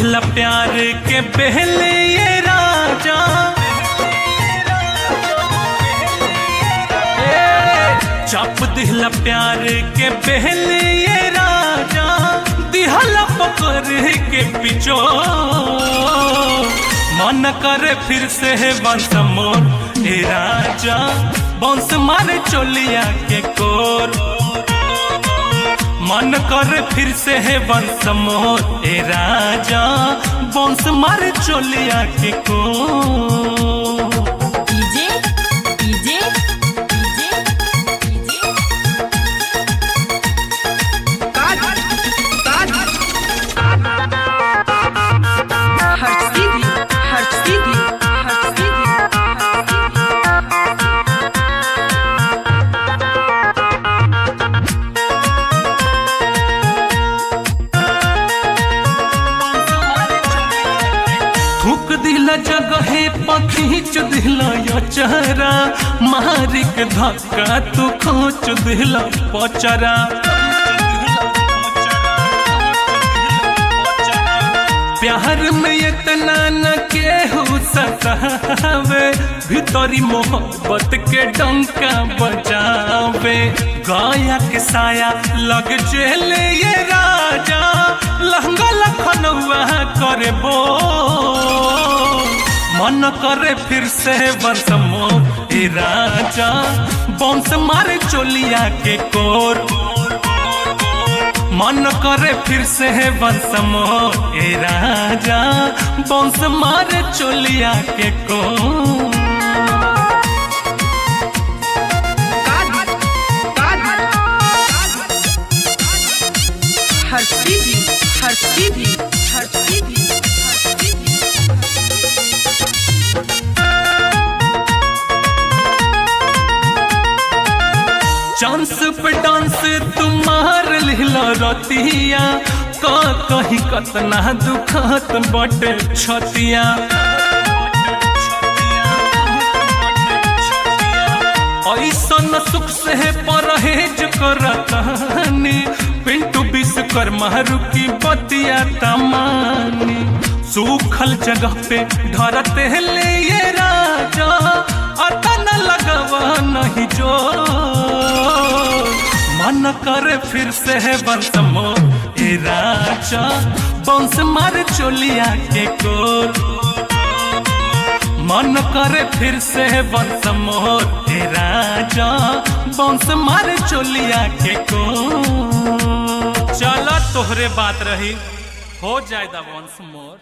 दिहला प्यार के पहले ये राजा, चाप दिहला प्यार के पहले ये राजा, दिहला पकड़ के पिछो मन करे फिर से है बंस मोर ए राजा, बंस मारे चोलिया के कोर। मन करे फिर से है बंस मोर ए राजा, बंस मारे चोलिया के कोर। थूक दिला जगहे पखींच दिला या चेहरा, मारी के धक्का तू खोच दिला पचरा। प्यार में इतना न केहू सतावे, भीतरी मोहब्बत के डंका बजावे। गाया के साया लग जेले ये राजा, लहंगा लखनऊआ करे बो। मन करे फिर से बंस मोर ए राजा, बंस मारे चोलिया के कोर। मन करे फिर से है बंस मोर ए राजा, बंस मारे चोलिया के कोर। हर सीधी हर सीधी हर सीधी चांस पे डांस तुम्हार लिहला रतिया, का कहीं कतना दुखत बटे छतिया। ऐसन सुख से परहेज करतानी, पिंटू विश्वकर मारू की बतिया तमानी। सूखल जगह पे धरते ले ये राजा, अतन लगवा नहीं जो। मन करे फिर से है बंस मोर ए राजा, बंस मारे चोलिया के कोर। मन करे फिर से है बंस मोर ए राजा, बंस मारे चोलिया के कोर। चला तोहरे बात रही, हो जाएगा बंस मोर।